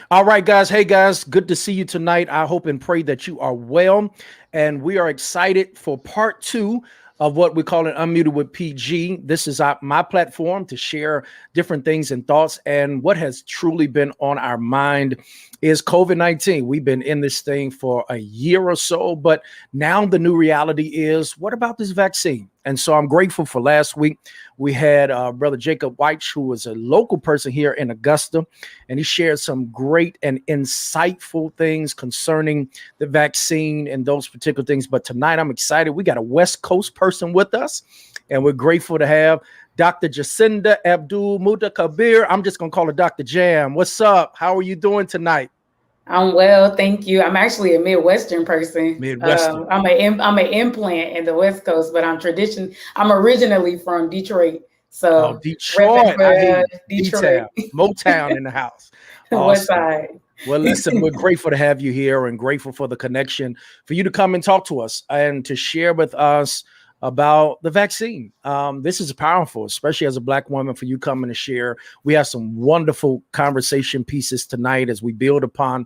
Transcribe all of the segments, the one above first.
All right, guys. Hey, guys. Good to see you tonight. I hope and pray that you are well. And we are excited for part two of what we call an Unmuted with PG. This is my platform to share different things and thoughts. And what has truly been on our mind is COVID-19. We've been in this thing for a year or so, but now the new reality is, what about this vaccine? And so I'm grateful for last week. We had Brother Jacob White, who was a local person here in Augusta, and he shared some great and insightful things concerning the vaccine and those particular things. But tonight I'm excited. We got a West Coast person with us, and we're grateful to have Dr. Jacinda Abdul-Mustakabbir. I'm just going to call her Dr. Jam. What's up? How are you doing tonight? I'm well, thank you. I'm actually a Midwestern person. Midwestern. I'm an implant in the West Coast, but I'm originally from Detroit, Oh, so repping Detroit. for I hear Detroit, D-Town, Motown in the house. West Awesome. Side. Well, listen, we're grateful to have you here and grateful for the connection, for you to come and talk to us and to share with us about the vaccine. This is powerful, especially as a Black woman, for you coming to share. We have some wonderful conversation pieces tonight as we build upon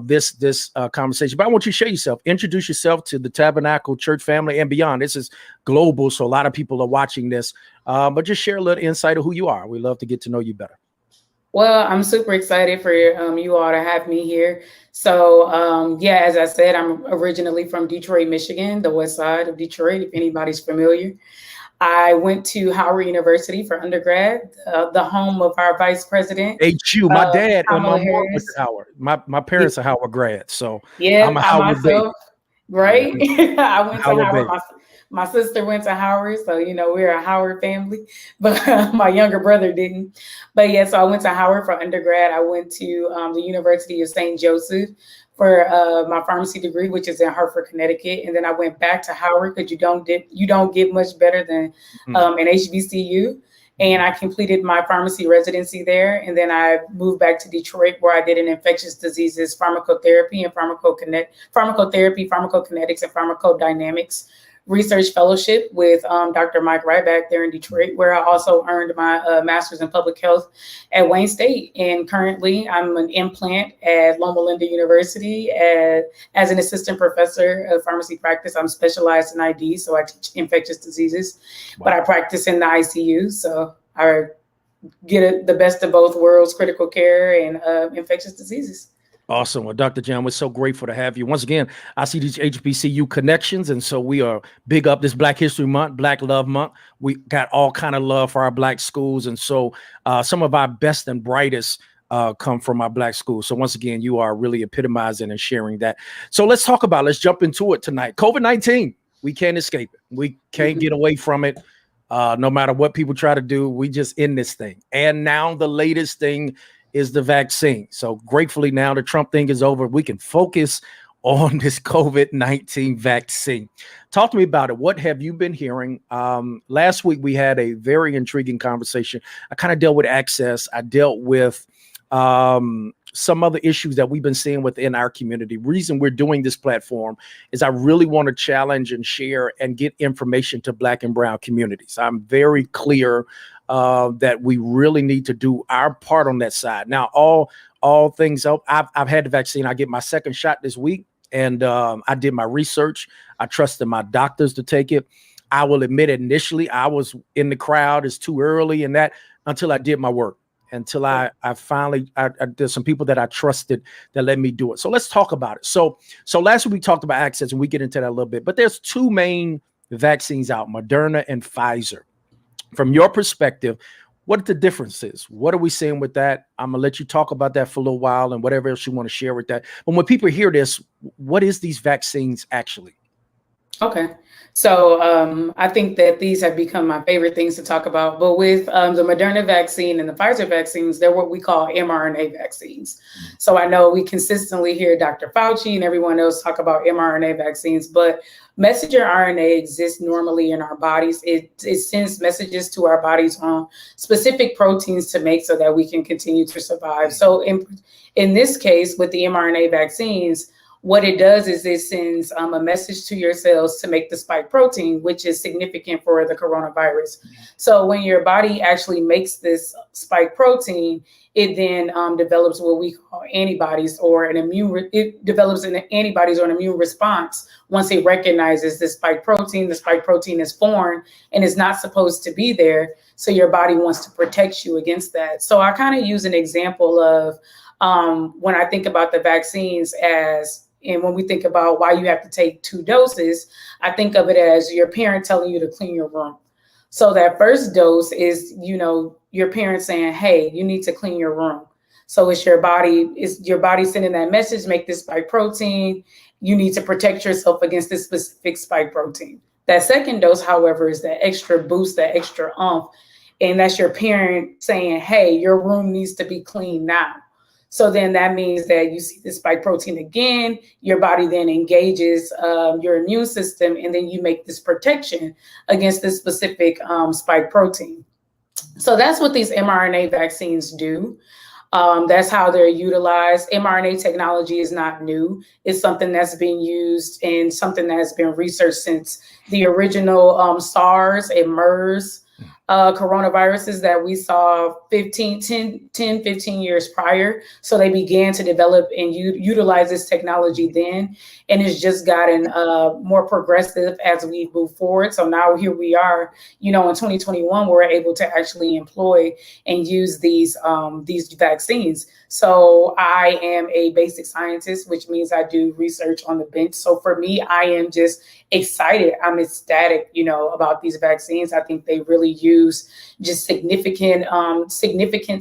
this conversation. But I want you to share yourself, introduce yourself to the Tabernacle Church family and beyond. This is global, so a lot of people are watching this, but just share a little insight of who you are. We love to get to know you better. Well, I'm super excited for you all to have me here. So, yeah, as I said, I'm originally from Detroit, Michigan, the west side of Detroit, if anybody's familiar. I went to Howard University for undergrad, the home of our vice president, HU. My dad and my Kamala mom went Harris. to Howard. My parents are Howard grads, so Yeah, I'm a I Howard baby. myself, right? Yeah, I went to Howard Howard. baby. My sister went to Howard, so we're a Howard family. But my younger brother didn't. But yeah, so I went to Howard for undergrad. I went to the University of St. Joseph for my pharmacy degree, which is in Hartford, Connecticut, and then I went back to Howard because you don't get much better than an HBCU. And I completed my pharmacy residency there. And then I moved back to Detroit, where I did an infectious diseases pharmacotherapy and pharmacotherapy, pharmacokinetics, and pharmacodynamics research fellowship with Dr. Mike Ryback there in Detroit, where I also earned my master's in public health at Wayne State. And currently I'm an implant at Loma Linda University as an assistant professor of pharmacy practice. I'm specialized in ID, so I teach infectious diseases, but I practice in the ICU. So I get the best of both worlds, critical care and infectious diseases. Awesome. Well, Dr. John, we're so grateful to have you. Once again, I see these HBCU connections, and so we are big up this Black History Month, Black Love Month. We got all kind of love for our Black schools, and so some of our best and brightest come from our Black schools. So once again, you are really epitomizing and sharing that. So let's jump into it tonight. COVID-19, we can't escape it. We can't get away from it. No matter what people try to do, we just in this thing. And now the latest thing is the vaccine. So gratefully now the Trump thing is over. We can focus on this COVID-19 vaccine. Talk to me about it. What have you been hearing? Last week we had a very intriguing conversation. I kind of dealt with access. I dealt with some other issues that we've been seeing within our community. Reason we're doing this platform is I really want to challenge and share and get information to Black and brown communities. I'm very clear that we really need to do our part on that side. Now, all things up. I've had the vaccine. I get my second shot this week, and I did my research. I trusted my doctors to take it. I will admit, initially, I was in the crowd. It's too early, and that until I did my work. Until I finally, there's some people that I trusted that let me do it. So let's talk about it. So last week we talked about access, and we get into that a little bit. But there's two main vaccines out, Moderna and Pfizer. From your perspective, what the difference is? What are we saying with that? I'm gonna let you talk about that for a little while and whatever else you want to share with that. But when people hear this, what is these vaccines actually? Okay. So I think that these have become my favorite things to talk about. But with the Moderna vaccine and the Pfizer vaccines, they're what we call mRNA vaccines. So I know we consistently hear Dr. Fauci and everyone else talk about mRNA vaccines, but messenger RNA exists normally in our bodies. It sends messages to our bodies on specific proteins to make so that we can continue to survive. So in this case, with the mRNA vaccines, what it does is it sends a message to your cells to make the spike protein, which is significant for the coronavirus. So when your body actually makes this spike protein, it then develops what we call antibodies or it develops an antibodies or an immune response once it recognizes this spike protein. The spike protein is foreign and is not supposed to be there. So your body wants to protect you against that. So I kind of use an example of when I think about the vaccines and when we think about why you have to take 2 doses, I think of it as your parent telling you to clean your room. So that first dose is, your parents saying, hey, you need to clean your room. So it's your body sending that message, make this spike protein. You need to protect yourself against this specific spike protein. That second dose, however, is that extra boost, that extra oomph. And that's your parent saying, hey, your room needs to be clean now. So then that means that you see the spike protein again, your body then engages your immune system, and then you make this protection against this specific spike protein. So that's what these mRNA vaccines do. That's how they're utilized. mRNA technology is not new. It's something that's been used and something that has been researched since the original SARS and MERS coronaviruses that we saw 10, 15 years prior. So they began to develop and utilize this technology then, and it's just gotten more progressive as we move forward. So now here we are, in 2021, we're able to actually employ and use these vaccines. So I am a basic scientist, which means I do research on the bench. So for me, I am just excited. I'm ecstatic, about these vaccines. I think they really use just significant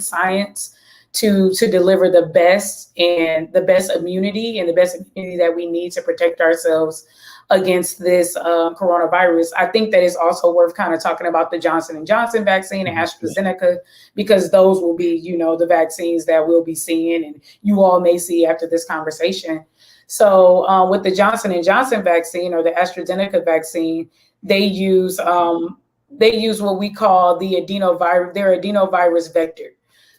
science to deliver the best immunity that we need to protect ourselves against this coronavirus. I think that it's also worth kind of talking about the Johnson & Johnson vaccine and AstraZeneca, because those will be, the vaccines that we'll be seeing and you all may see after this conversation. So with the Johnson & Johnson vaccine or the AstraZeneca vaccine, they use what we call their adenovirus vector.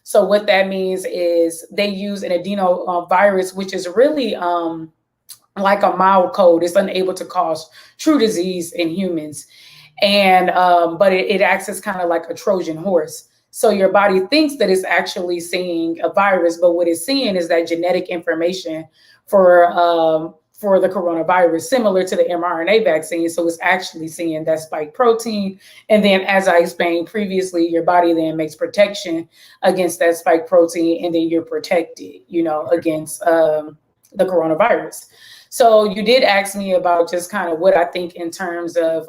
So what that means is they use an adenovirus, which is really like a mild cold. It's unable to cause true disease in humans. And but it acts as kind of like a Trojan horse. So your body thinks that it's actually seeing a virus, but what it's seeing is that genetic information for the coronavirus, similar to the mRNA vaccine. So it's actually seeing that spike protein. And then, as I explained previously, your body then makes protection against that spike protein, and then you're protected, against the coronavirus. So you did ask me about just kind of what I think in terms of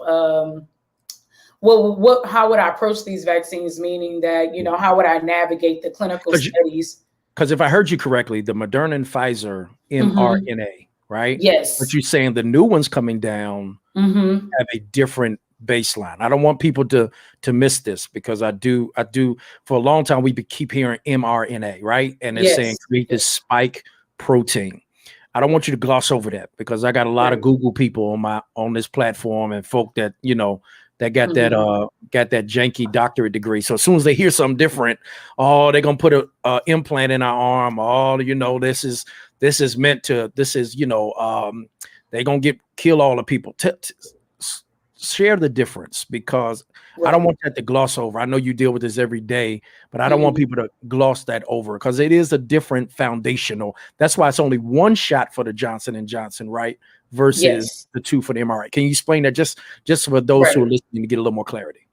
how would I approach these vaccines, meaning that, how would I navigate the clinical studies? Because if I heard you correctly, the Moderna and Pfizer mRNA, right? Yes. But you're saying the new ones coming down have a different baseline. I don't want people to miss this, because I do for a long time we keep hearing mRNA, right? And it's saying create this spike protein. I don't want you to gloss over that, because I got a lot of Google people on this platform and folk that that got that janky doctorate degree. So as soon as they hear something different, they're gonna put a implant in our arm. This is meant to. They're gonna kill all the people. Share the difference, because I don't want that to gloss over. I know you deal with this every day, but I don't want people to gloss that over, because it is a different foundational. That's why it's only one shot for the Johnson & Johnson, right? Versus the 2 for the mRNA. Can you explain that just for those who are listening to get a little more clarity?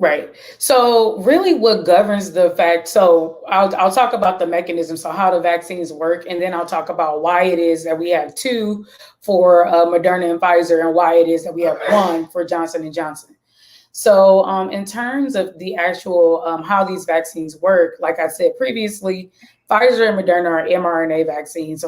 Right. So really what governs the fact, so I'll talk about the mechanism, so how the vaccines work, and then I'll talk about why it is that we have 2 for Moderna and Pfizer, and why it is that we have 1 for Johnson & Johnson. So in terms of the actual how these vaccines work, like I said previously, Pfizer and Moderna are mRNA vaccines.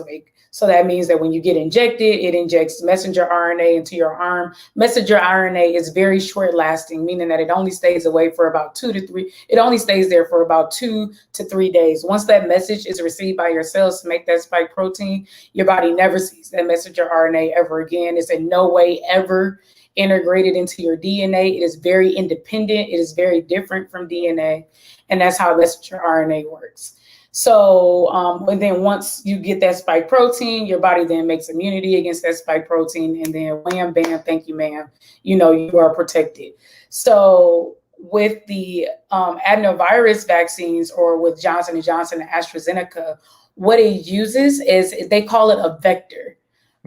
So that means that when you get injected, it injects messenger RNA into your arm. Messenger RNA is very short lasting, meaning that it only stays away for about 2 to 3. It only stays there for about 2 to 3 days. Once that message is received by your cells to make that spike protein, your body never sees that messenger RNA ever again. It's in no way ever integrated into your DNA. It is very independent. It is very different from DNA. And that's how messenger RNA works. So, and then once you get that spike protein, your body then makes immunity against that spike protein, and then wham, bam, thank you, ma'am, you are protected. So with the adenovirus vaccines, or with Johnson and Johnson and AstraZeneca, what it uses is they call it a vector,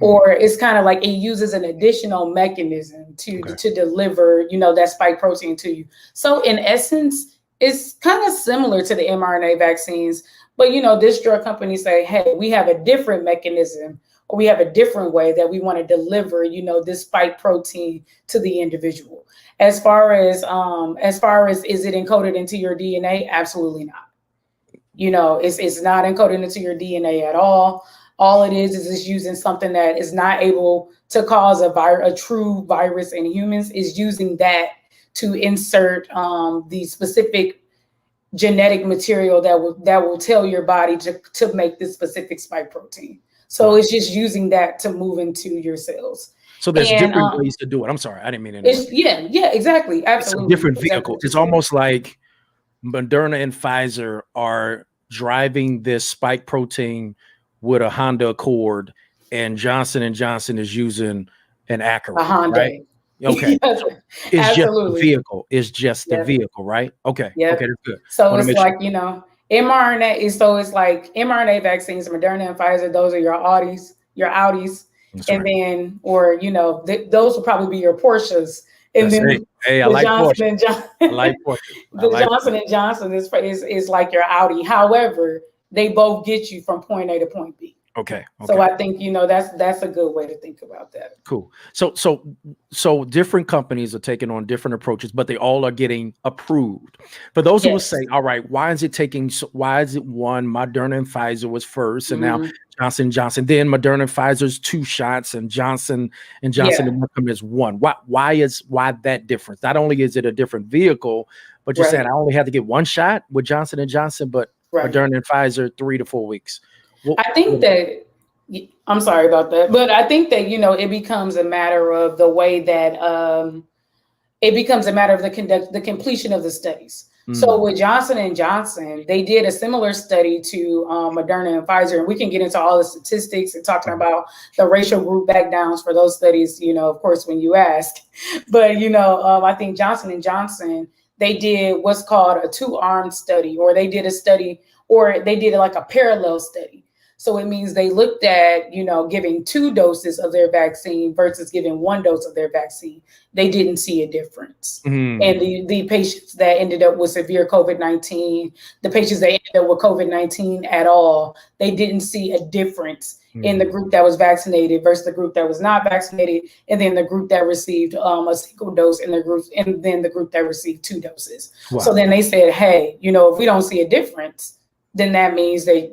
or it's kind of like it uses an additional mechanism to deliver, that spike protein to you. So in essence, it's kind of similar to the mRNA vaccines, but this drug company say, hey, we have a different mechanism, or we have a different way that we want to deliver, this spike protein to the individual. As far as is it encoded into your DNA? Absolutely not. It's not encoded into your DNA at all. All it is it's using something that is not able to cause a true virus in humans, is using that to insert the specific genetic material that will tell your body to make this specific spike protein. So it's just using that to move into your cells. So there's different ways to do it. I'm sorry, I didn't mean to. Yeah, exactly. Absolutely. It's a different vehicle. It's almost like Moderna and Pfizer are driving this spike protein with a Honda Accord, and Johnson & Johnson is using an Acura, a Honda. Right? Okay. Yes, so it's absolutely. just the vehicle. It's just the vehicle, right? Okay. Yep. Okay, that's good. So it's like, mRNA is, so it's like mRNA vaccines, Moderna and Pfizer, those are your Audis. That's and right. Then, or, those will probably be your Porsches. And that's then I like Porsche. I like Porsche. The Johnson & Johnson is like your Audi. However, they both get you from point A to point B. Okay. So I think, that's a good way to think about that. Cool. So different companies are taking on different approaches, but they all are getting approved. For those who will say, all right, why is it one? Moderna and Pfizer was first, and now Johnson & Johnson, then Moderna and Pfizer's 2 shots, and Johnson & Johnson is 1. Why that difference? Not only is it a different vehicle, but you're saying I only had to get 1 shot with Johnson & Johnson, but Moderna and Pfizer 3 to 4 weeks. I think that, I'm sorry about that, but I think that, it becomes a matter of the way that it becomes a matter of the completion of the studies. So with Johnson & Johnson, they did a similar study to Moderna and Pfizer, and we can get into all the statistics and talking about the racial group backdowns for those studies, of course, when you ask. But, I think Johnson & Johnson, they did what's called a 2-armed study, or they did a study, or they did like a parallel study. So it means they looked at, giving 2 doses of their vaccine versus giving 1 dose of their vaccine. They didn't see a difference. And the patients that ended up with severe COVID-19, the patients that ended up with COVID-19 at all, they didn't see a difference in the group that was vaccinated versus the group that was not vaccinated, and then the group that received a single dose, and then the group that received 2 doses. Wow. So then they said, hey, if we don't see a difference, then that means that,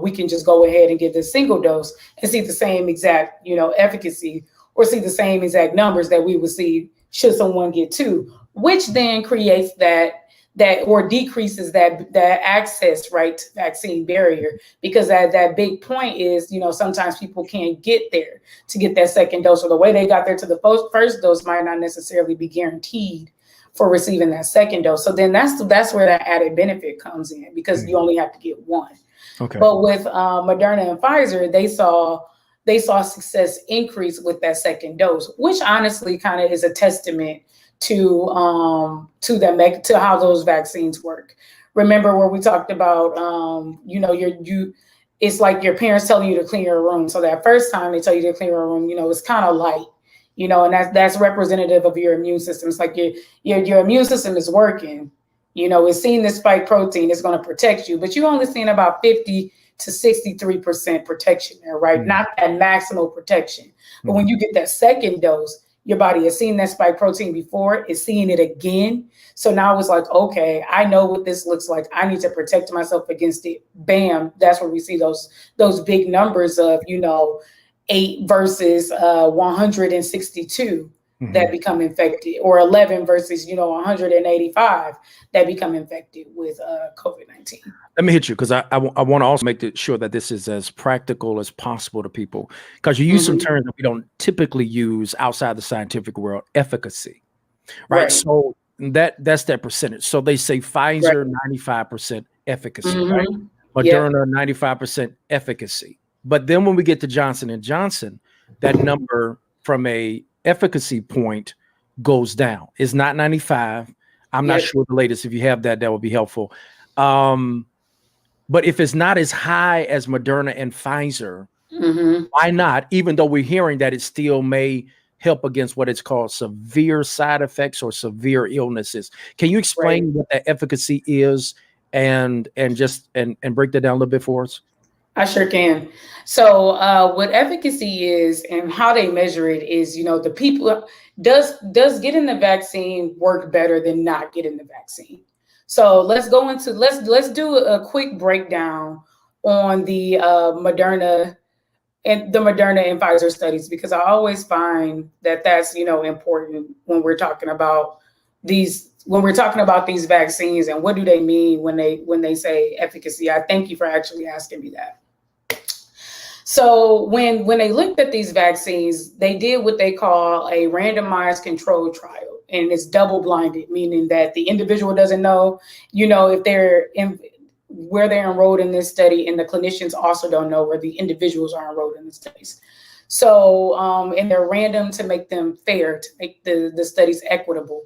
we can just go ahead and give this single dose and see the same exact, efficacy, or see the same exact numbers that we would see should someone get 2, which then creates that or decreases that access, right, to vaccine barrier, because that big point is, sometimes people can't get there to get that second dose, or the way they got there to the first dose might not necessarily be guaranteed for receiving that second dose. So then that's where that added benefit comes in, because you only have to get 1. Okay. But with Moderna and Pfizer, they saw success increase with that second dose, which honestly kind of is a testament to how those vaccines work. Remember where we talked about, it's like your parents telling you to clean your room. So that first time they tell you to clean your room, it's kind of light. And that's representative of your immune system. It's like your immune system is working, it's seeing this spike protein, it's going to protect you, but you're only seeing about 50 to 63% protection there, right? Not that maximal protection. But when you get that second dose, your body has seen that spike protein before, it's seeing it again. So now it's like, okay, I know what this looks like. I need to protect myself against it. Bam. That's where we see those big numbers of, 8 versus 162 that become infected, or 11 versus 185 that become infected with COVID-19. Let me hit you, because I want to also make sure that this is as practical as possible to people, because you use some terms that we don't typically use outside the scientific world. Efficacy, right? So that's that percentage. So they say Pfizer 95% efficacy, right? Moderna 95% efficacy. But then when we get to Johnson & Johnson, that number from a efficacy point goes down. It's not 95. I'm not sure the latest. If you have that, that would be helpful. But if it's not as high as Moderna and Pfizer, why not? Even though we're hearing that it still may help against what it's called severe side effects or severe illnesses. Can you explain what that efficacy is and break that down a little bit for us? I sure can. So what efficacy is and how they measure it is, the people does getting the vaccine work better than not getting the vaccine. So let's do a quick breakdown on the Moderna and Pfizer studies, because I always find that that's important when we're talking about these vaccines and what do they mean when they say efficacy. I thank you for actually asking me that. So when they looked at these vaccines, they did what they call a randomized controlled trial. And it's double blinded, meaning that the individual doesn't know, if they're where they're enrolled in this study, and the clinicians also don't know where the individuals are enrolled in the studies. So, and they're random to make them fair, to make the studies equitable.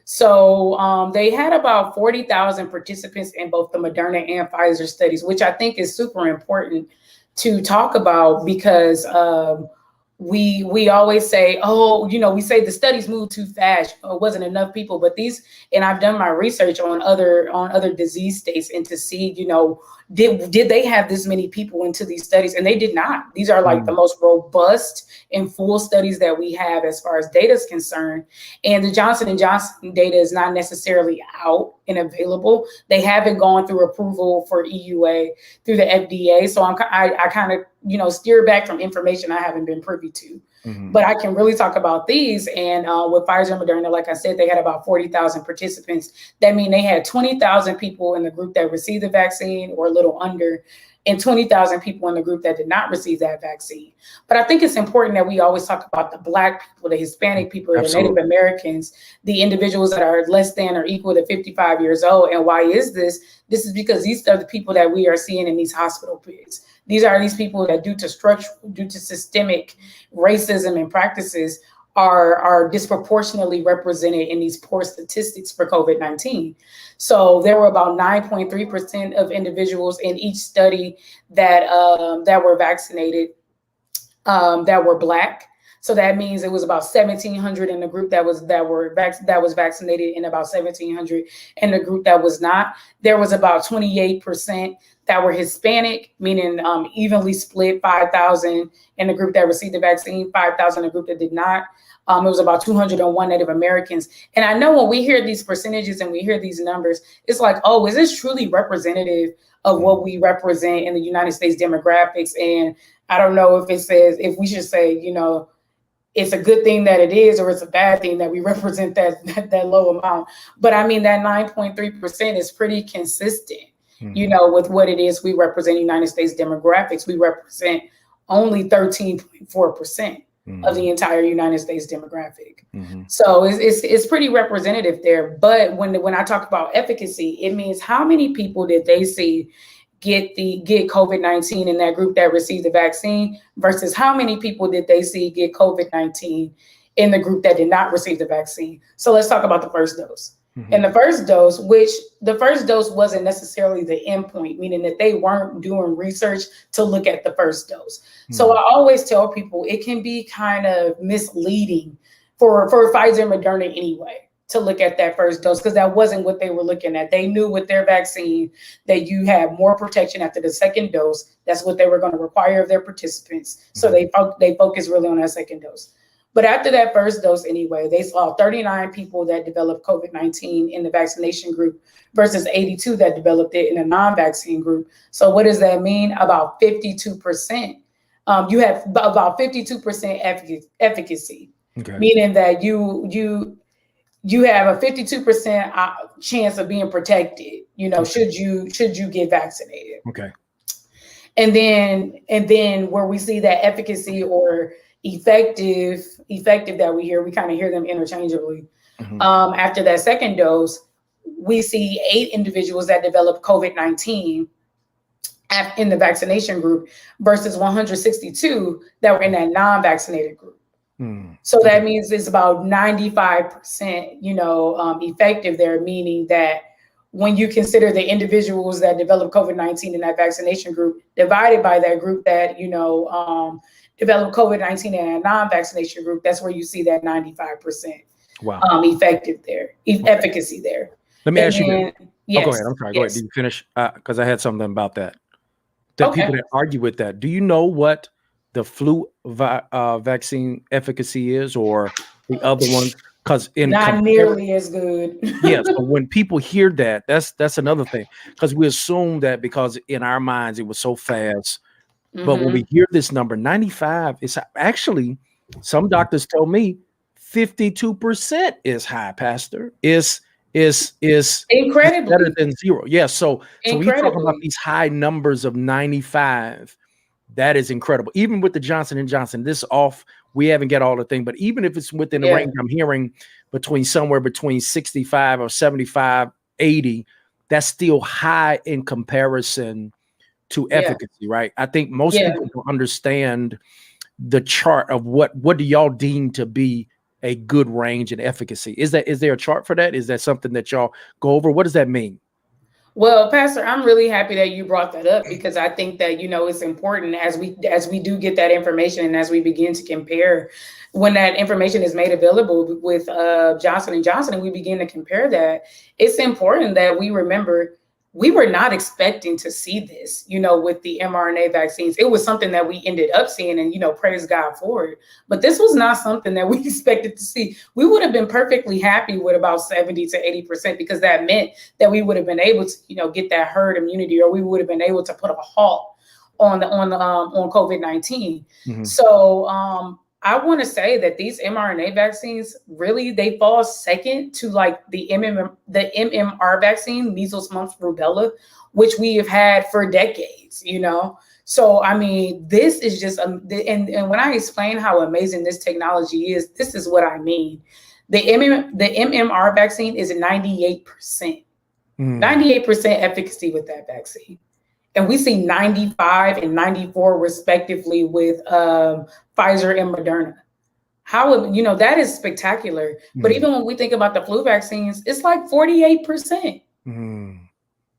So they had about 40,000 participants in both the Moderna and Pfizer studies, which I think is super important to talk about, because we always say, we say the studies move too fast, it wasn't enough people, but and I've done my research on other disease states, and to see, did they have this many people into these studies? And they did not. These are like the most robust and full studies that we have as far as data is concerned. And the Johnson & Johnson data is not necessarily out and available. They haven't gone through approval for EUA through the FDA. So I kind of, steer back from information I haven't been privy to. But I can really talk about these. And with Pfizer and Moderna, like I said, they had about 40,000 participants. That means they had 20,000 people in the group that received the vaccine, or a little under, and 20,000 people in the group that did not receive that vaccine. But I think it's important that we always talk about the Black people, the Hispanic people, the Native Americans, the individuals that are less than or equal to 55 years old. And why is this? This is because these are the people that we are seeing in these hospital beds. These are these people that due to systemic racism and practices are disproportionately represented in these poor statistics for COVID-19. So there were about 9.3% of individuals in each study that were vaccinated that were Black. So that means it was about 1,700 in the group that was vaccinated, and about 1,700 in the group that was not. There was about 28% that were Hispanic, meaning evenly split, 5,000 in the group that received the vaccine, 5,000 in the group that did not. It was about 201 Native Americans. And I know when we hear these percentages and we hear these numbers, it's like, oh, is this truly representative of what we represent in the United States demographics? And I don't know if we should say, it's a good thing that it is, or it's a bad thing that we represent that low amount. But I mean, that 9.3% is pretty consistent, with what it is we represent United States demographics. We represent only 13.4% of the entire United States demographic. So it's pretty representative there. But when I talk about efficacy, it means how many people did they see get COVID-19 in that group that received the vaccine, versus how many people did they see get COVID-19 in the group that did not receive the vaccine. So let's talk about the first dose. And the first dose wasn't necessarily the endpoint, meaning that they weren't doing research to look at the first dose. So I always tell people it can be kind of misleading for Pfizer and Moderna anyway to look at that first dose, because that wasn't what they were looking at. They knew with their vaccine that you had more protection after the second dose. That's what they were going to require of their participants. So they focused really on that second dose. But after that first dose anyway, they saw 39 people that developed COVID-19 in the vaccination group versus 82 that developed it in a non-vaccine group. So what does that mean? About 52%. You have about 52% efficacy, meaning that you have a 52% chance of being protected, should you get vaccinated. Okay. And then where we see that efficacy or effective that we kind of hear them interchangeably. After that second dose, we see 8 individuals that developed COVID-19 in the vaccination group versus 162 that were in that non-vaccinated group. So that means it's about 95%, effective there, meaning that when you consider the individuals that develop COVID-19 in that vaccination group divided by that group that, develop COVID-19 in a non-vaccination group, that's where you see that 95% effective there, efficacy there. Let me ask you this. Yes, go ahead. I'm sorry. Go ahead. Did you finish? Because I had something about that. Okay. People that argue with that. Do you know what the flu vaccine efficacy is, or the other ones? Because not nearly as good. Yeah. So when people hear that, that's another thing. Because we assume that because in our minds it was so fast. But when we hear this number, 95, it's actually, some doctors told me 52% is high, Pastor. Is incredibly better than zero. Yeah. So we talk about these high numbers of 95. That is incredible. Even with the Johnson & Johnson, this off, we haven't got all the thing, but even if it's within the range, I'm hearing somewhere between 65 or 75, 80, that's still high in comparison to efficacy, right? I think most people don't understand the chart of what do y'all deem to be a good range in efficacy. Is there a chart for that? Is that something that y'all go over? What does that mean? Well, Pastor, I'm really happy that you brought that up, because I think that, it's important as we do get that information and as we begin to compare, when that information is made available with Johnson & Johnson and we begin to compare that, it's important that we remember we were not expecting to see this, with the mRNA vaccines. It was something that we ended up seeing and, praise God for it. But this was not something that we expected to see. We would have been perfectly happy with about 70 to 80%, because that meant that we would have been able to, get that herd immunity, or we would have been able to put a halt on COVID-19. So I want to say that these mRNA vaccines, really, they fall second to like the MMR vaccine, measles, mumps, rubella, which we have had for decades, So, I mean, this is just, and when I explain how amazing this technology is, this is what I mean. The MMR vaccine is 98%, 98% efficacy with that vaccine. And we see 95 and 94 respectively with Pfizer and Moderna. That is spectacular. But even when we think about the flu vaccines, it's like 48%.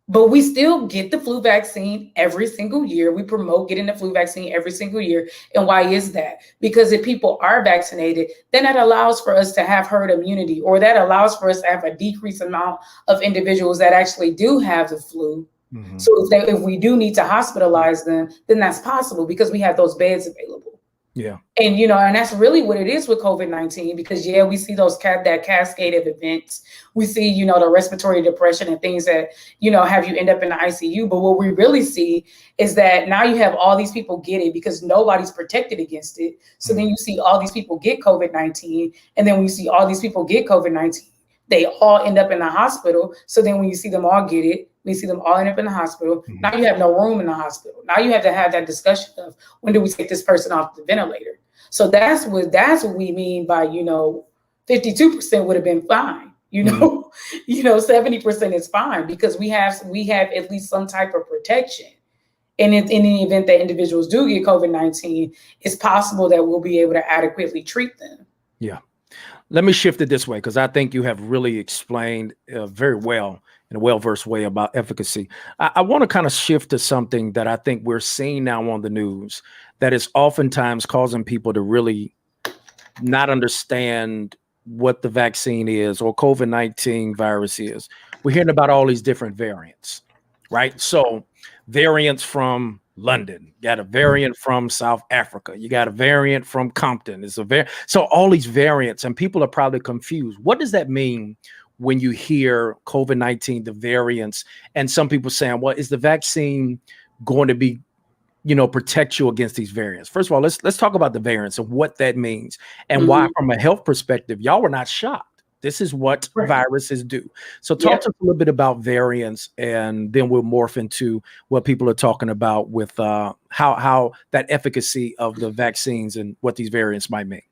But we still get the flu vaccine every single year. We promote getting the flu vaccine every single year. And why is that? Because if people are vaccinated, then that allows for us to have herd immunity, or that allows for us to have a decreased amount of individuals that actually do have the flu. So if we do need to hospitalize them, then that's possible because we have those beds available. Yeah. And, and that's really what it is with COVID-19, because, we see that cascade of events. We see, the respiratory depression and things that, have you end up in the ICU. But what we really see is that now you have all these people get it because nobody's protected against it. So then you see all these people get COVID-19. And then when you see all these people get COVID-19, they all end up in the hospital. So then when you see them all get it, we see them all end up in the hospital. Now you have no room in the hospital. Now you have to have that discussion of when do we take this person off the ventilator? So that's what we mean by, 52% would have been fine. 70% is fine because we have at least some type of protection. And in the event that individuals do get COVID-19, it's possible that we'll be able to adequately treat them. Yeah. Let me shift it this way, because I think you have really explained very well, in a well-versed way, about efficacy. I want to kind of shift to something that I think we're seeing now on the news that is oftentimes causing people to really not understand what the vaccine is or COVID-19 virus is. We're hearing about all these different variants, right? So variants from London, got a variant from South Africa, you got a variant from Compton. So all these variants, and people are probably confused. What does that mean when you hear COVID-19, the variants, and some people saying, well, is the vaccine going to be, protect you against these variants? First of all, let's talk about the variants and what that means and why, from a health perspective, y'all were not shocked. This is what viruses do. So talk to us a little bit about variants, and then we'll morph into what people are talking about with how that efficacy of the vaccines and what these variants might mean.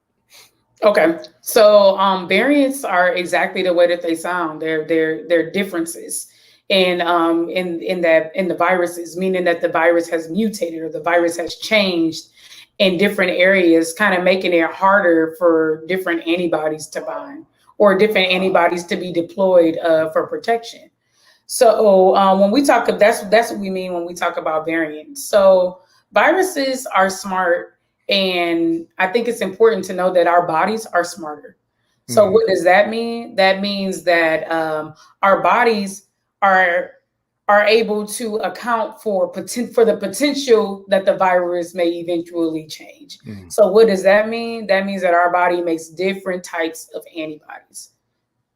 Okay, so variants are exactly the way that they sound. They're differences in the viruses, meaning that the virus has mutated or the virus has changed in different areas, kind of making it harder for different antibodies to bind or different antibodies to be deployed for protection. So when we talk, that's what we mean when we talk about variants. So viruses are smart, and I think it's important to know that our bodies are smarter. So what does that mean? That means that our bodies are able to account for the potential that the virus may eventually change. So what does that mean? That means that our body makes different types of antibodies.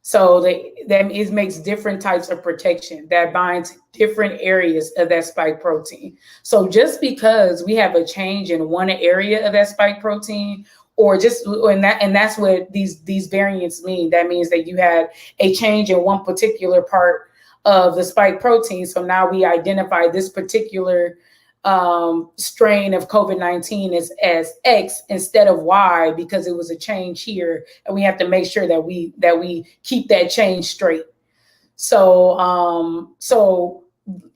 So that it makes different types of protection that binds different areas of that spike protein. So just because we have a change in one area of that spike protein, and that's what these variants mean. That means that you had a change in one particular part of the spike protein. So now we identify this particular strain of COVID-19 as X instead of Y because it was a change here, and we have to make sure that we keep that change straight. So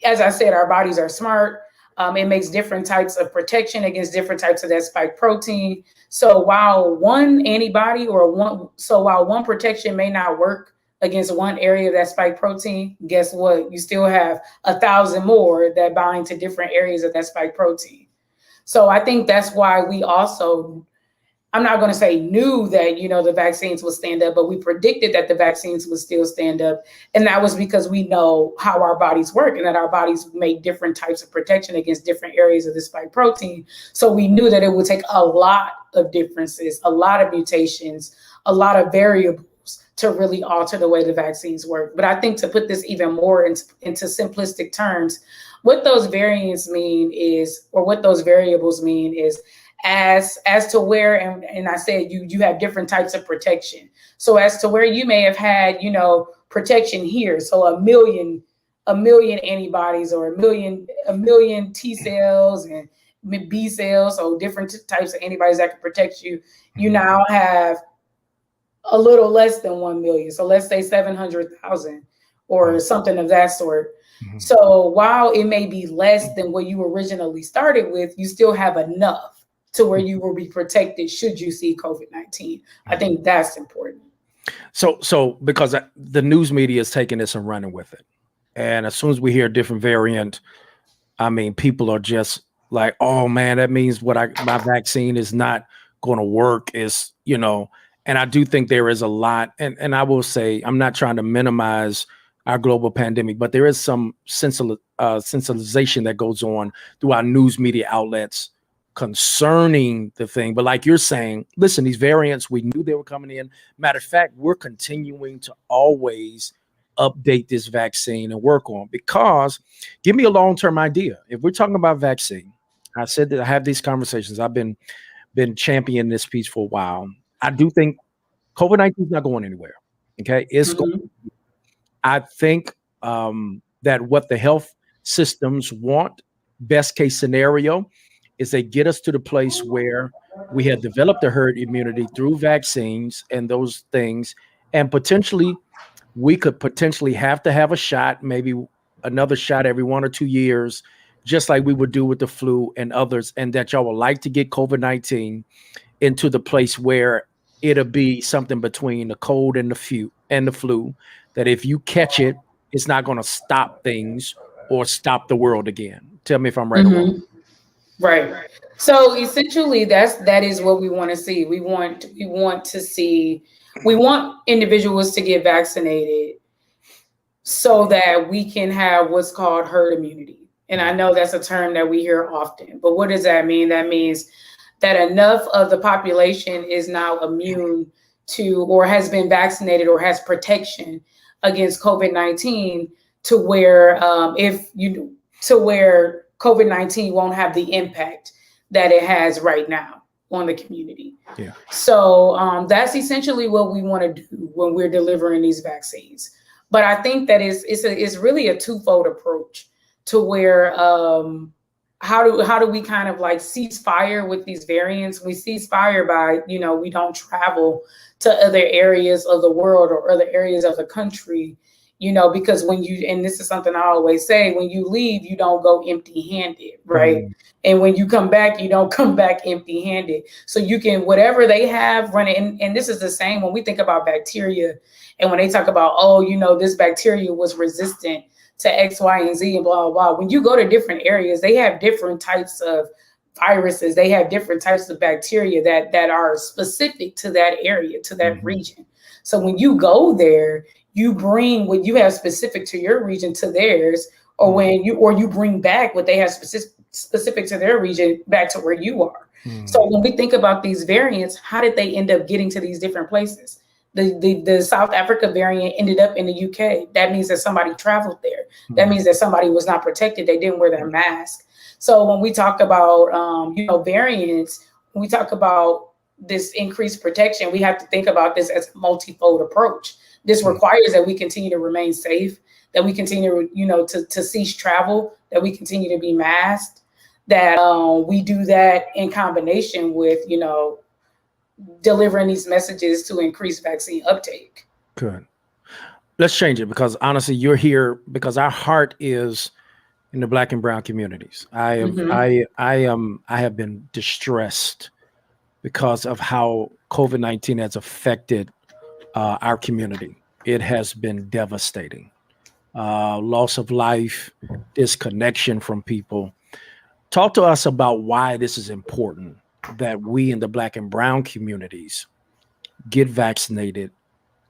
as I said, our bodies are smart. It makes different types of protection against different types of that spike protein. So while one protection may not work against one area of that spike protein, guess what? You still have 1,000 more that bind to different areas of that spike protein. So I think that's why we also, I'm not going to say knew that, the vaccines would stand up, but we predicted that the vaccines would still stand up. And that was because we know how our bodies work and that our bodies make different types of protection against different areas of the spike protein. So we knew that it would take a lot of differences, a lot of mutations, a lot of variables to really alter the way the vaccines work. But I think to put this even more into simplistic terms, what those variants mean is, or what those variables mean is, as to where, and I said you have different types of protection. So as to where you may have had, protection here, so a million antibodies or a million T cells and B cells, so different types of antibodies that can protect you. You now have a little less than 1 million. So let's say 700,000 or something of that sort. So while it may be less than what you originally started with, you still have enough to where you will be protected should you see COVID-19. I think that's important. So because the news media is taking this and running with it. And as soon as we hear a different variant, I mean, people are just like, oh man, that means my vaccine is not going to work, and I do think there is a lot, and I will say, I'm not trying to minimize our global pandemic, but there is some sensibilization that goes on through our news media outlets concerning the thing. But like you're saying, listen, these variants, we knew they were coming in. Matter of fact, we're continuing to always update this vaccine and work on, because give me a long-term idea. If we're talking about vaccine, I said that I have these conversations. I've been championing this piece for a while. I do think COVID-19 is not going anywhere. Okay. It's going. I think that what the health systems want, best case scenario, is they get us to the place where we have developed the herd immunity through vaccines and those things. And we could potentially have to have a shot, maybe another shot every 1 or 2 years, just like we would do with the flu and others. And that y'all would like to get COVID-19 into the place where it'll be something between the cold and the flu, that if you catch it, it's not going to stop things or stop the world again. Tell me if I'm right or wrong. Right. So essentially that is what we want to see. We want individuals to get vaccinated so that we can have what's called herd immunity. And I know that's a term that we hear often, but what does that mean? That means that enough of the population is now immune to, or has been vaccinated or has protection against COVID-19 to where where COVID-19 won't have the impact that it has right now on the community. Yeah. So that's essentially what we want to do when we're delivering these vaccines. But I think that it's really a twofold approach to where how do we kind of like cease fire with these variants? We cease fire by, we don't travel to other areas of the world or other areas of the country, because when you, and this is something I always say, when you leave, you don't go empty handed, right? And when you come back, you don't come back empty handed. So you can, whatever they have run it. And this is the same when we think about bacteria and when they talk about, this bacteria was resistant to X, Y, and Z and blah, blah, blah. When you go to different areas, they have different types of viruses. They have different types of bacteria that are specific to that area, to that region. So when you go there, you bring what you have specific to your region to theirs, or when you bring back what they have specific to their region back to where you are. So when we think about these variants, how did they end up getting to these different places? The South Africa variant ended up in the UK. That means that somebody traveled there. That means that somebody was not protected. They didn't wear their mask. So when we talk about, variants, when we talk about this increased protection, we have to think about this as a multifold approach. This requires that we continue to remain safe, that we continue, to cease travel, that we continue to be masked, that we do that in combination with, delivering these messages to increase vaccine uptake. Good. Let's change it, because honestly, you're here because our heart is in the Black and brown communities. I have been distressed because of how COVID-19 has affected our community. It has been devastating. Loss of life, disconnection from people. Talk to us about why this is important, that we in the Black and brown communities get vaccinated,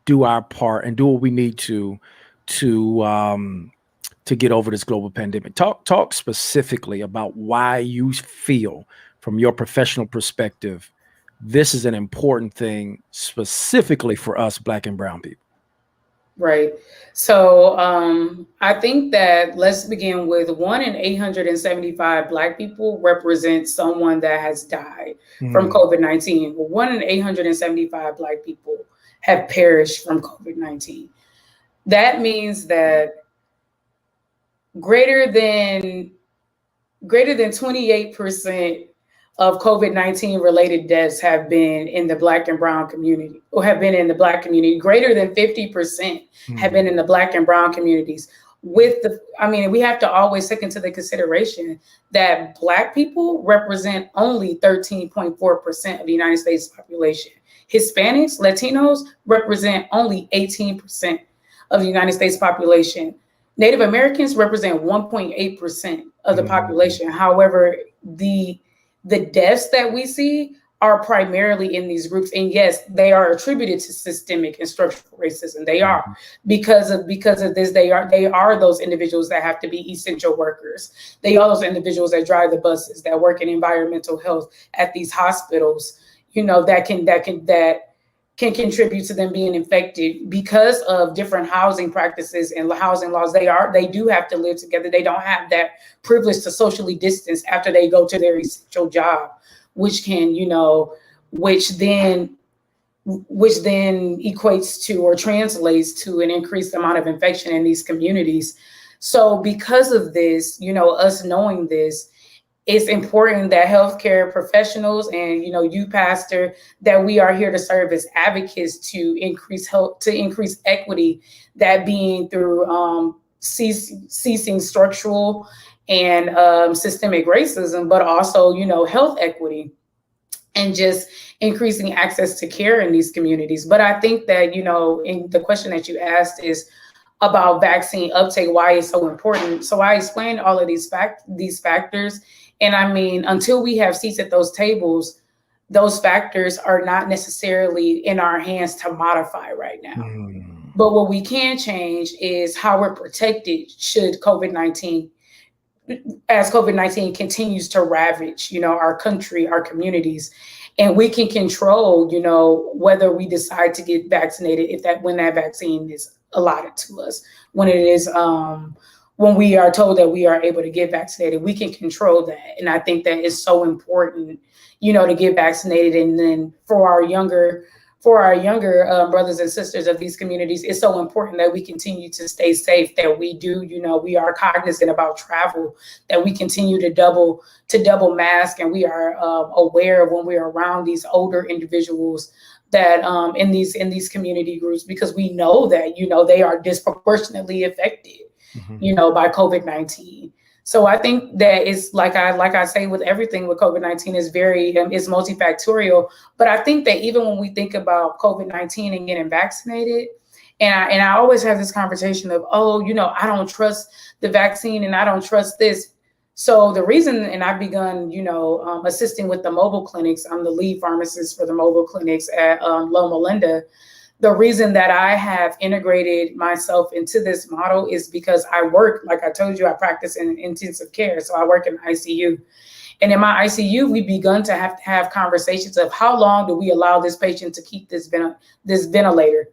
do our part, and do what we need to get over this global pandemic. Talk specifically about why you feel, from your professional perspective, this is an important thing specifically for us Black and brown people. Right. So I think that let's begin with 1 in 875 Black people represent someone that has died from COVID-19. Well, 1 in 875 Black people have perished from COVID-19. That means that greater than 28% of COVID-19 related deaths have been in the Black and brown community, or have been in the Black community. Greater than 50% have been in the Black and brown communities. We have to always take into the consideration that Black people represent only 13.4% of the United States population. Hispanics, Latinos represent only 18% of the United States population. Native Americans represent 1.8% of the population. However, the deaths that we see are primarily in these groups. And yes, they are attributed to systemic and structural racism. They are because of this. They are those individuals that have to be essential workers. They are those individuals that drive the buses, that work in environmental health at these hospitals, that can contribute to them being infected because of different housing practices and housing laws. They do have to live together. They don't have that privilege to socially distance after they go to their essential job, which can, which then equates to or translates to an increased amount of infection in these communities. So because of this, us knowing this, it's important that healthcare professionals and, you, Pastor, that we are here to serve as advocates to increase health, to increase equity, that being through ceasing structural and systemic racism, but also, health equity and just increasing access to care in these communities. But I think that, in the question that you asked is about vaccine uptake, why it's so important. So I explained all of these factors. And until we have seats at those tables, those factors are not necessarily in our hands to modify right now. But what we can change is how we're protected should COVID-19, as COVID-19 continues to ravage, our country, our communities. And we can control, whether we decide to get vaccinated, when that vaccine is allotted to us, when it is, when we are told that we are able to get vaccinated, we can control that. And I think that is so important, to get vaccinated. And then for our younger brothers and sisters of these communities, it's so important that we continue to stay safe, that we do, we are cognizant about travel, that we continue to double mask, and we are aware of when we're around these older individuals that in these community groups, because we know that, they are disproportionately affected, by COVID-19. So I think that it's like I say with everything with COVID-19 is is multifactorial. But I think that even when we think about COVID-19 and getting vaccinated, and I always have this conversation of, I don't trust the vaccine and I don't trust this. So the reason, and I've begun, assisting with the mobile clinics. I'm the lead pharmacist for the mobile clinics at Loma Linda. The reason that I have integrated myself into this model is because I work, like I told you, I practice in intensive care. So I work in ICU. And in my ICU, we've begun to have conversations of how long do we allow this patient to keep this ventilator?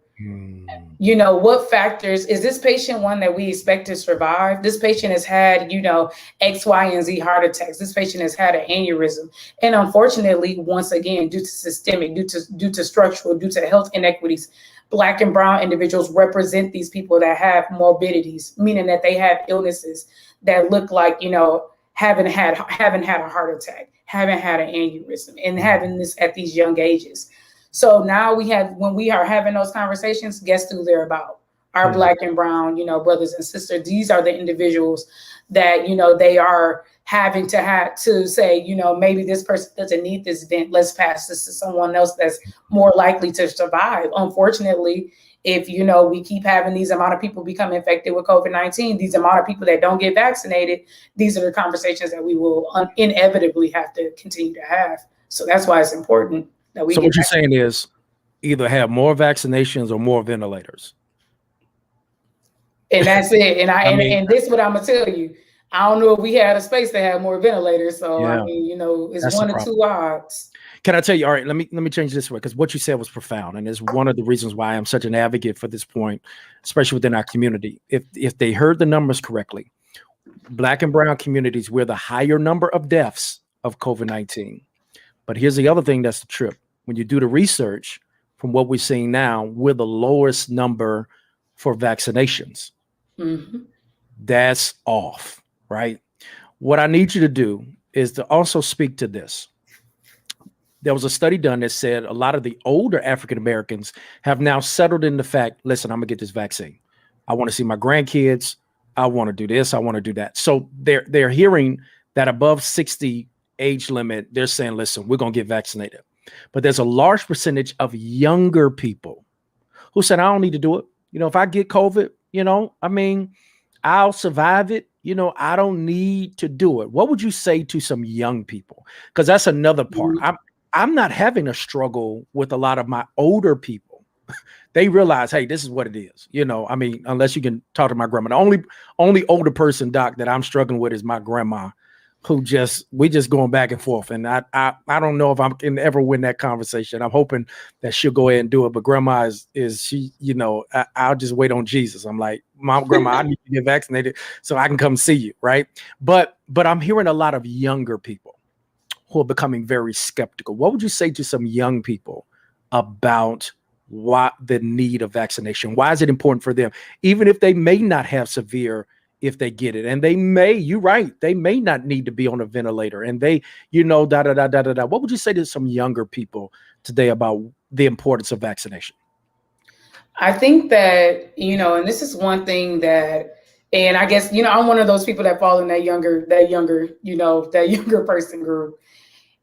What factors is this patient one that we expect to survive? This patient has had, X, Y, and Z heart attacks. This patient has had an aneurysm. And unfortunately, once again, due to systemic, due to structural, due to health inequities, Black and brown individuals represent these people that have morbidities, meaning that they have illnesses that look like, haven't had a heart attack, haven't had an aneurysm, and having this at these young ages. So now when we are having those conversations, guess who they're about? Our Black and brown, brothers and sisters. These are the individuals that, they are having to say, maybe this person doesn't need this vent. Let's pass this to someone else that's more likely to survive. Unfortunately, if, we keep having these amount of people become infected with COVID-19, these amount of people that don't get vaccinated, these are the conversations that we will inevitably have to continue to have. So that's why it's important. So what you're saying is either have more vaccinations or more ventilators. And that's it. And this is what I'm gonna tell you. I don't know if we had a space to have more ventilators. So yeah, it's one or two odds. Can I tell you? All right, let me change this way, because what you said was profound, and it's one of the reasons why I'm such an advocate for this point, especially within our community. If they heard the numbers correctly, Black and brown communities, we're the higher number of deaths of COVID-19. But here's the other thing that's the trip. When you do the research, from what we're seeing now, we're the lowest number for vaccinations. That's off, right? What I need you to do is to also speak to this. There was a study done that said a lot of the older African Americans have now settled in the fact, listen, I'm gonna get this vaccine. I want to see my grandkids. I want to do this. I want to do that. So they're hearing that above 60 age limit, they're saying, listen, we're going to get vaccinated. But there's a large percentage of younger people who said, I don't need to do it. If I get COVID, I'll survive it. I don't need to do it. What would you say to some young people? Because that's another part. I'm not having a struggle with a lot of my older people. They realize, hey, this is what it is. Unless you can talk to my grandma. The only older person, Doc, that I'm struggling with is my grandma, who we just going back and forth. And I don't know if I can ever win that conversation. I'm hoping that she'll go ahead and do it. But grandma is she, I'll just wait on Jesus. I'm like, Mom, grandma, I need to get vaccinated so I can come see you. Right. But I'm hearing a lot of younger people who are becoming very skeptical. What would you say to some young people about why the need of vaccination? Why is it important for them? Even if they may not have severe, if they get it, and you're right, they may not need to be on a ventilator, and they, What would you say to some younger people today about the importance of vaccination? I think that, and this is one thing that, and I guess, I'm one of those people that fall in that younger person group.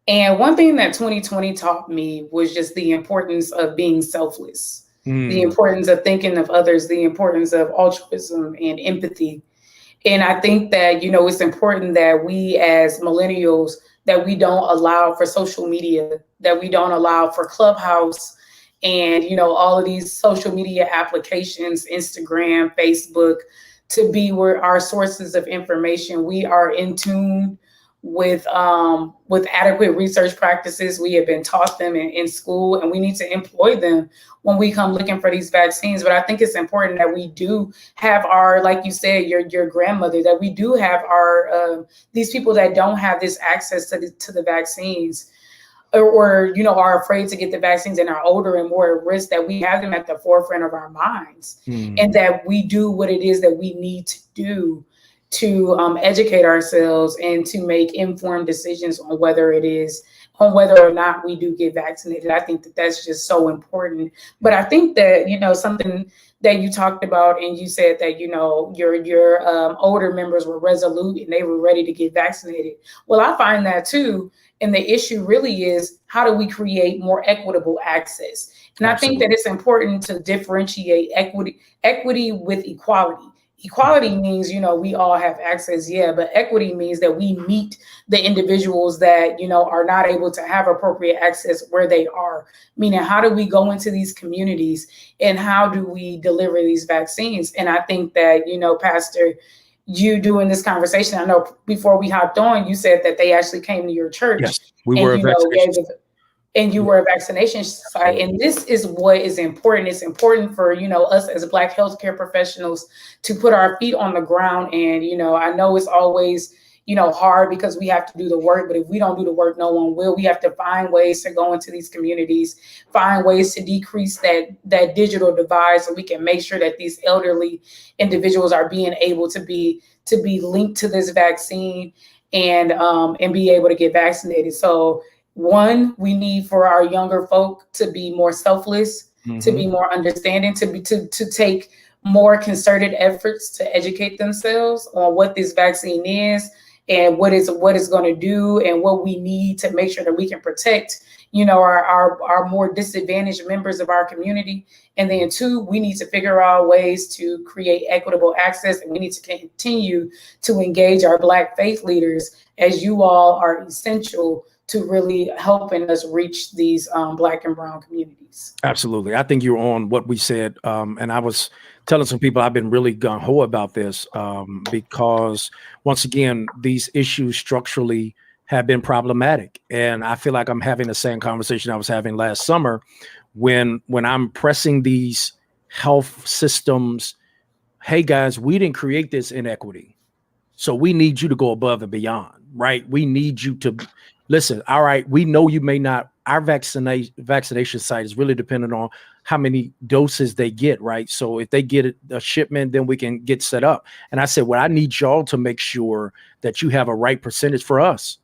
And one thing that 2020 taught me was just the importance of being selfless, the importance of thinking of others, the importance of altruism and empathy. And I think that, it's important that we as millennials, that we don't allow for social media, that we don't allow for Clubhouse and, all of these social media applications, Instagram, Facebook, to be where our sources of information. We are in tune with adequate research practices. We have been taught them in school, and we need to employ them when we come looking for these vaccines. But I think it's important that we do have our, like you said, your grandmother, that we do have our these people that don't have this access to the vaccines, or are afraid to get the vaccines and are older and more at risk, that we have them at the forefront of our minds, and that we do what it is that we need to do to educate ourselves and to make informed decisions on whether it is on whether or not we do get vaccinated. I think that that's just so important. But I think that, something that you talked about, and you said that, your older members were resolute and they were ready to get vaccinated. Well, I find that too. And the issue really is, how do we create more equitable access? And I think that it's important to differentiate equity with equality. Equality means, we all have access, yeah, but equity means that we meet the individuals that, are not able to have appropriate access where they are. Meaning, how do we go into these communities and how do we deliver these vaccines? And I think that, Pastor, you doing this conversation, I know before we hopped on, you said that they actually came to your church. Yes, we were and you were a vaccination site. And this is what is important. It's important for, us as Black healthcare professionals to put our feet on the ground. And, I know it's always, hard because we have to do the work, but if we don't do the work, no one will. We have to find ways to go into these communities, find ways to decrease that digital divide so we can make sure that these elderly individuals are being able to be linked to this vaccine and be able to get vaccinated. So one, we need for our younger folk to be more selfless, to be more understanding, to take more concerted efforts to educate themselves on what this vaccine is and what it's going to do and what we need to make sure that we can protect, our more disadvantaged members of our community. And then two, we need to figure out ways to create equitable access, and we need to continue to engage our Black faith leaders, as you all are essential to really helping us reach these Black and brown communities. Absolutely. I think you're on what we said. And I was telling some people I've been really gung-ho about this because, once again, these issues structurally have been problematic. And I feel like I'm having the same conversation I was having last summer when I'm pressing these health systems. Hey, guys, we didn't create this inequity, so we need you to go above and beyond, right? We need you to listen. All right, we know you may not. Our vaccination site is really dependent on how many doses they get, right? So if they get a shipment, then we can get set up. And I said, well, I need y'all to make sure that you have a right percentage for us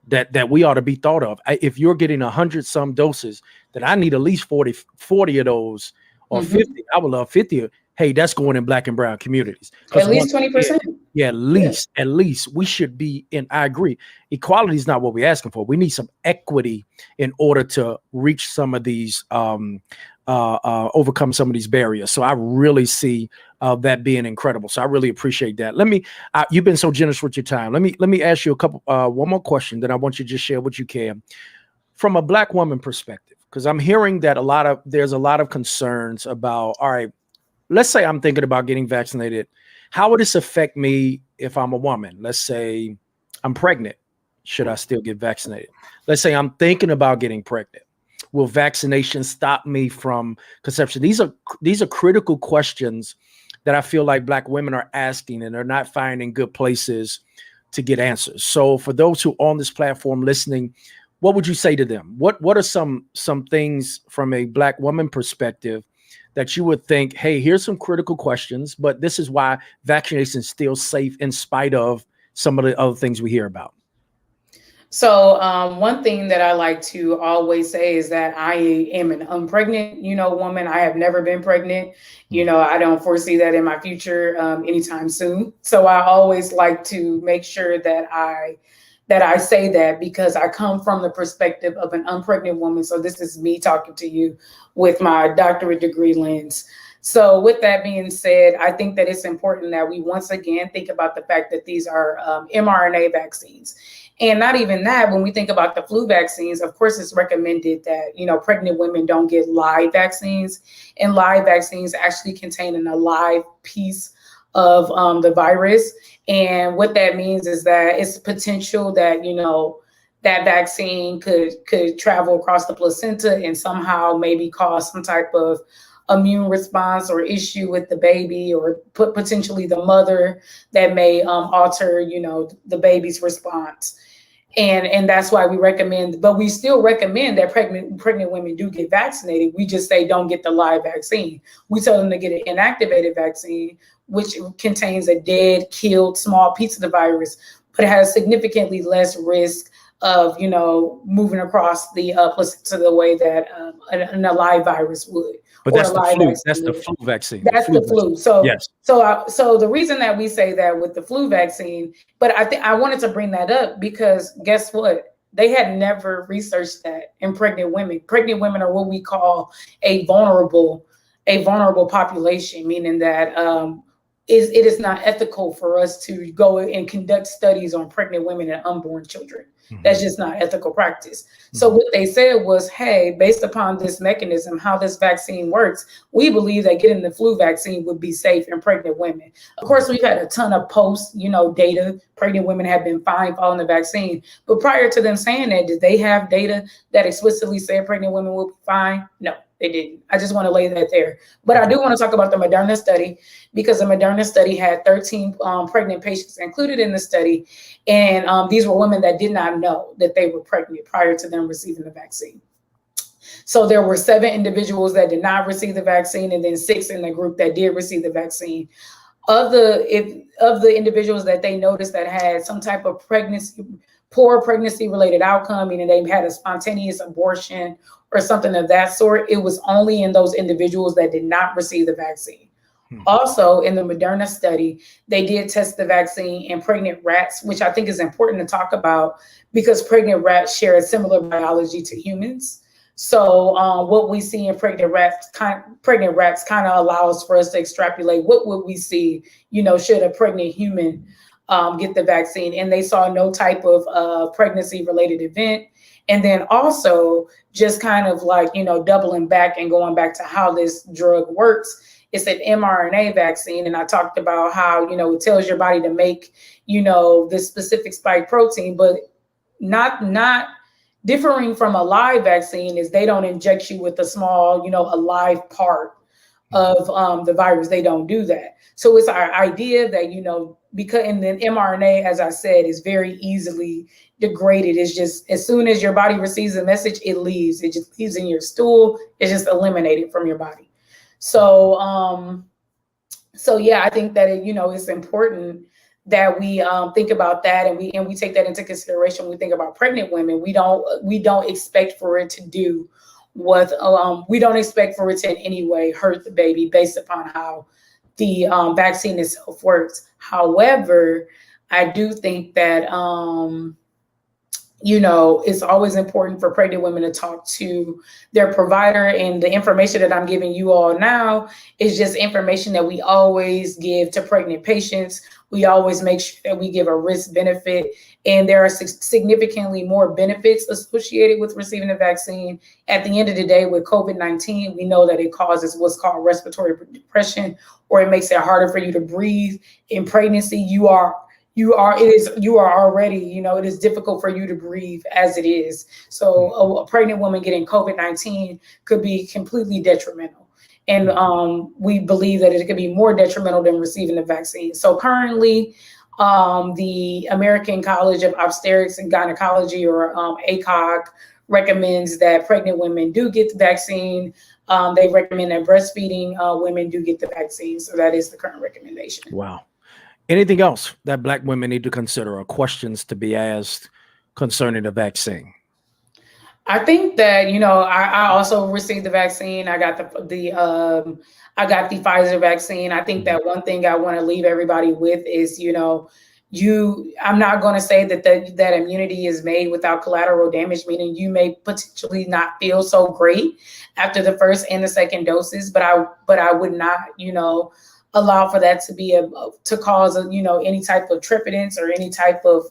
that we ought to be thought of. If you're getting 100 some doses, then I need at least 40 of those, or 50. I would love 50. Hey, that's going in Black and brown communities. At least 20%. Yeah, at least we should be in. I agree. Equality is not what we're asking for. We need some equity in order to reach some of these, overcome some of these barriers. So I really see that being incredible. So I really appreciate that. You've been so generous with your time. Let me ask you one more question that I want you to just share what you can from a Black woman perspective, because I'm hearing that there's a lot of concerns about, all right, let's say I'm thinking about getting vaccinated. How would this affect me if I'm a woman? Let's say I'm pregnant. Should I still get vaccinated? Let's say I'm thinking about getting pregnant. Will vaccination stop me from conception? These are critical questions that I feel like Black women are asking, and they're not finding good places to get answers. So for those who are on this platform listening, what would you say to them? What are some things from a Black woman perspective that you would think, hey, here's some critical questions, but this is why vaccination is still safe in spite of some of the other things we hear about? So one thing that I like to always say is that I am an unpregnant, woman. I have never been pregnant. I don't foresee that in my future anytime soon. So I always like to make sure that I say that, because I come from the perspective of an unpregnant woman. So this is me talking to you with my doctorate degree lens. So with that being said, I think that it's important that we once again think about the fact that these are mRNA vaccines. And not even that, when we think about the flu vaccines, of course, it's recommended that, pregnant women don't get live vaccines. And live vaccines actually contain an alive piece of the virus. And what that means is that it's potential that, that vaccine could travel across the placenta and somehow maybe cause some type of immune response or issue with the baby, or potentially the mother, that may alter, the baby's response. And that's why we recommend, but we still recommend that pregnant women do get vaccinated. We just say don't get the live vaccine. We tell them to get an inactivated vaccine, which contains a dead, killed small piece of the virus, but it has significantly less risk of, moving across the placenta the way that an alive virus would. But Or that's a the live flu. vaccine That's the would. flu vaccine. That's the flu. So, yes. so the reason that we say that with the flu vaccine, but I think I wanted to bring that up because guess what? They had never researched that in pregnant women. Pregnant women are what we call a vulnerable population, meaning that it is not ethical for us to go and conduct studies on pregnant women and unborn children. That's just not ethical practice. So what they said was, hey, based upon this mechanism, how this vaccine works, we believe that getting the flu vaccine would be safe in pregnant women. Of course, we've had a ton of post, data. Pregnant women have been fine following the vaccine. But prior to them saying that, did they have data that explicitly said pregnant women will be fine? No, they didn't. I just want to lay that there. But I do want to talk about the Moderna study, because the Moderna study had 13 pregnant patients included in the study. And these were women that did not know that they were pregnant prior to them receiving the vaccine. So there were 7 individuals that did not receive the vaccine, and then 6 in the group that did receive the vaccine. Of the individuals that they noticed that had some type of poor pregnancy related outcome, meaning they had a spontaneous abortion or something of that sort, it was only in those individuals that did not receive the vaccine. Also, in the Moderna study, they did test the vaccine in pregnant rats, which I think is important to talk about because pregnant rats share a similar biology to humans. So what we see in pregnant rats kind of allows for us to extrapolate what would we see, should a pregnant human get the vaccine. And they saw no type of pregnancy related event. And then also just kind of like, doubling back and going back to how this drug works. It's an mRNA vaccine. And I talked about how, it tells your body to make, this specific spike protein, but not differing from a live vaccine is they don't inject you with a small, a live part of the virus. They don't do that. So it's our idea that, because, and then mRNA, as I said, is very easily degraded. It's just, as soon as your body receives a message, it leaves. It just leaves in your stool. It's just eliminated from your body. So, yeah, I think that, it's important that we think about that, and we take that into consideration when we think about pregnant women. We don't expect for it to do what we don't expect for it to in any way hurt the baby based upon how the vaccine itself works. However, I do think that it's always important for pregnant women to talk to their provider, and the information that I'm giving you all now is just information that we always give to pregnant patients. We always make sure that we give a risk benefit, and there are significantly more benefits associated with receiving the vaccine. At the end of the day, with COVID-19, we know that it causes what's called respiratory depression, or it makes it harder for you to breathe. In pregnancy, you are already, it is difficult for you to breathe as it is. So a pregnant woman getting COVID-19 could be completely detrimental. And we believe that it could be more detrimental than receiving the vaccine. So currently, the American College of Obstetrics and Gynecology, or ACOG, recommends that pregnant women do get the vaccine. They recommend that breastfeeding women do get the vaccine. So that is the current recommendation. Wow. Anything else that Black women need to consider, or questions to be asked concerning the vaccine? I think that, I also received the vaccine. I got the Pfizer vaccine. I think that one thing I want to leave everybody with is, I'm not going to say that immunity is made without collateral damage, meaning you may potentially not feel so great after the first and the second doses, but I would not, allow for that to cause any type of trepidance or any type of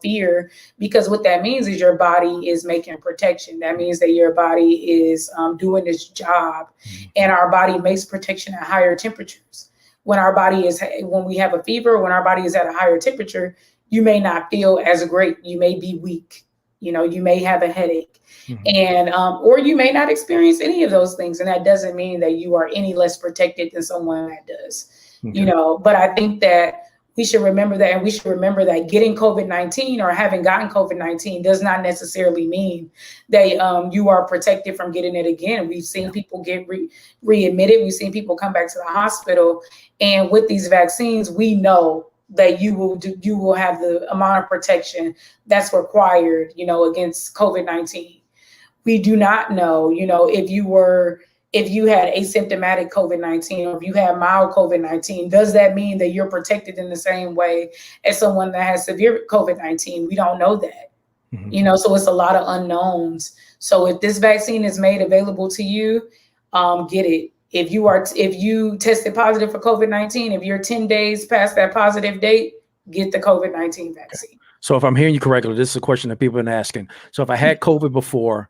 fear, because what that means is your body is making protection. That means that your body is doing its job, and our body makes protection at higher temperatures. When we have a fever, when our body is at a higher temperature, you may not feel as great. You may be weak. You may have a headache, and or you may not experience any of those things. And that doesn't mean that you are any less protected than someone that does, but I think that we should remember that, and we should remember that getting COVID-19 or having gotten COVID-19 does not necessarily mean that you are protected from getting it again. We've seen people get readmitted. We've seen people come back to the hospital. And with these vaccines, we know that you will have the amount of protection that's required, against COVID-19. We do not know, if you had asymptomatic COVID-19 or if you had mild COVID-19, does that mean that you're protected in the same way as someone that has severe COVID-19? We don't know that, so it's a lot of unknowns. So if this vaccine is made available to you, get it. If you tested positive for COVID-19, if you're 10 days past that positive date, get the COVID-19 vaccine. Okay. So if I'm hearing you correctly, this is a question that people have been asking. So if I had COVID before,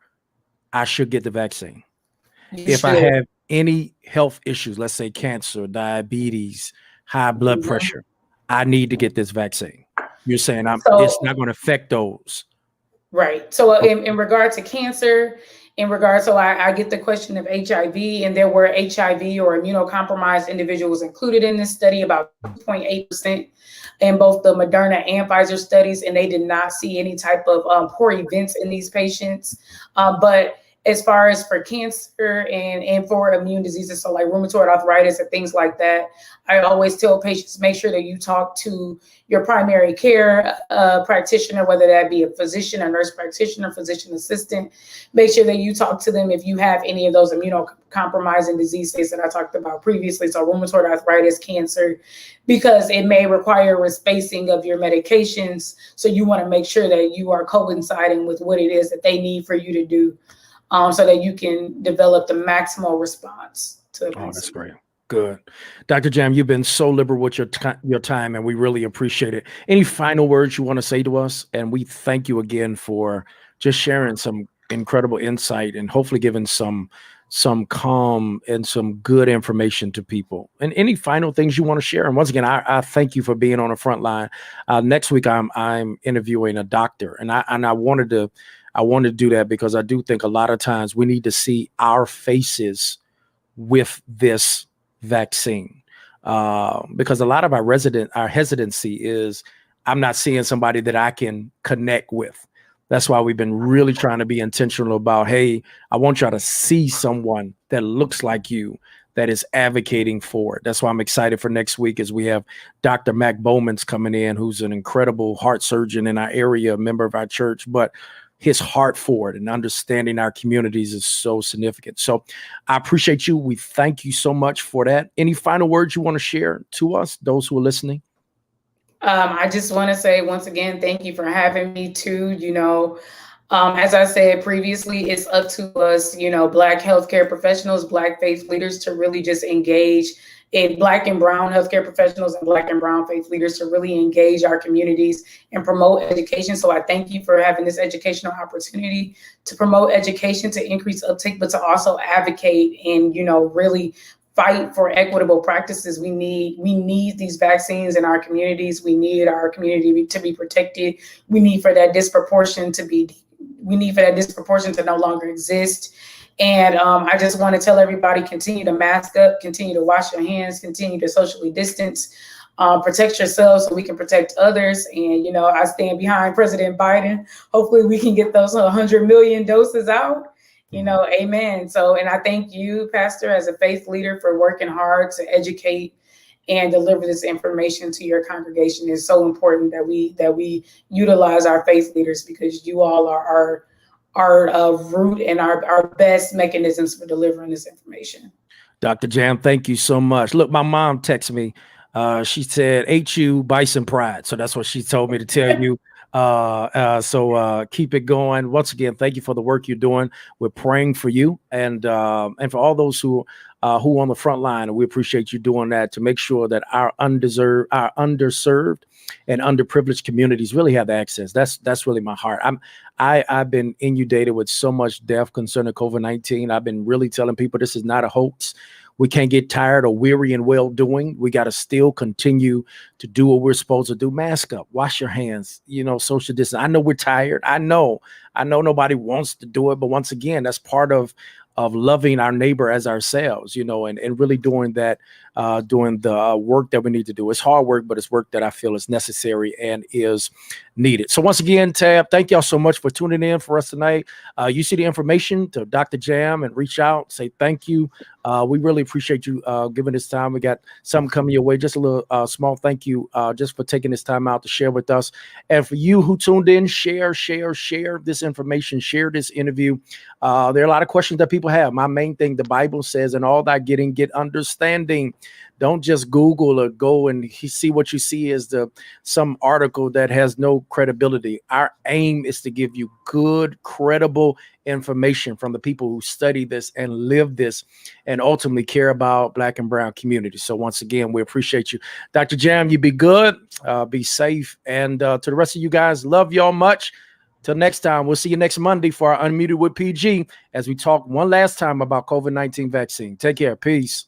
I should get the vaccine. If I have any health issues, let's say cancer, diabetes, high blood pressure, I need to get this vaccine. You're saying it's not going to affect those. Right. So in regard to cancer, so I get the question of HIV, and there were HIV or immunocompromised individuals included in this study, about 2.8% in both the Moderna and Pfizer studies, and they did not see any type of poor events in these patients. But as far as for cancer and for immune diseases, so like rheumatoid arthritis and things like that, I always tell patients, make sure that you talk to your primary care practitioner, whether that be a physician, a nurse practitioner, physician assistant. Make sure that you talk to them if you have any of those immunocompromising disease states that I talked about previously, so rheumatoid arthritis, cancer, because it may require a spacing of your medications. So you want to make sure that you are coinciding with what it is that they need for you to do. So that you can develop the maximal response to the vaccine. Oh, that's great. Good. Dr. Jam, you've been so liberal with your time, and we really appreciate it. Any final words you want to say to us? And we thank you again for just sharing some incredible insight and hopefully giving some calm and some good information to people. And any final things you want to share? And once again, I thank you for being on the front line. Next week, I'm interviewing a doctor, and I wanted to do that because I do think a lot of times we need to see our faces with this vaccine, because a lot of our hesitancy is, I'm not seeing somebody that I can connect with. That's why we've been really trying to be intentional about, hey, I want y'all to see someone that looks like you, that is advocating for it. That's why I'm excited for next week, as we have Dr. Mac Bowman's coming in, who's an incredible heart surgeon in our area, a member of our church, but his heart for it and understanding our communities is so significant. So I appreciate you. We thank you so much for that. Any final words you want to share to us, those who are listening? I just want to say once again, thank you for having me too. As I said previously, it's up to us, Black healthcare professionals, Black faith leaders, to really just engage in Black and brown healthcare professionals and Black and brown faith leaders to really engage our communities and promote education. So I thank you for having this educational opportunity to promote education, to increase uptake, but to also advocate and, really fight for equitable practices. We need these vaccines in our communities. We need our community to be protected. We need for that disproportion to no longer exist. And I just want to tell everybody, continue to mask up, continue to wash your hands, continue to socially distance, protect yourselves so we can protect others. And, I stand behind President Biden. Hopefully we can get those 100 million doses out, amen. So, and I thank you, Pastor, as a faith leader, for working hard to educate and deliver this information to your congregation. It's so important that we utilize our faith leaders, because you all are our root and our best mechanisms for delivering this information. Dr. Jam, thank you so much. Look, my mom texted me. She said, HU Bison Pride. So that's what she told me to tell you. So keep it going. Once again, thank you for the work you're doing. We're praying for you and for all those who are on the front line. And we appreciate you doing that to make sure that our underserved and underprivileged communities really have the access. That's really my heart. I've been inundated with so much death concerning COVID-19. I've been really telling people this is not a hoax. We can't get tired or weary in well-doing. We got to still continue to do what we're supposed to do. Mask up, wash your hands, social distance. I know we're tired. I know nobody wants to do it. But once again, that's part of loving our neighbor as ourselves, and really doing that doing the work that we need to do. It's hard work, but it's work that I feel is necessary and is needed. So once again, Tab, thank y'all so much for tuning in for us tonight. You see the information to Dr. Jam and reach out, say thank you. We really appreciate you giving this time. We got something coming your way. Just a little small thank you just for taking this time out to share with us. And for you who tuned in, share this information, share this interview. There are a lot of questions that people have. My main thing, the Bible says, in all that getting, get understanding. Don't just Google or go and see what you see as some article that has no credibility. Our aim is to give you good, credible information from the people who study this and live this and ultimately care about Black and brown communities. So once again, we appreciate you. Dr. Jam, you be good, be safe. And to the rest of you guys, love y'all much. Till next time, we'll see you next Monday for our Unmuted with PG as we talk one last time about COVID-19 vaccine. Take care. Peace.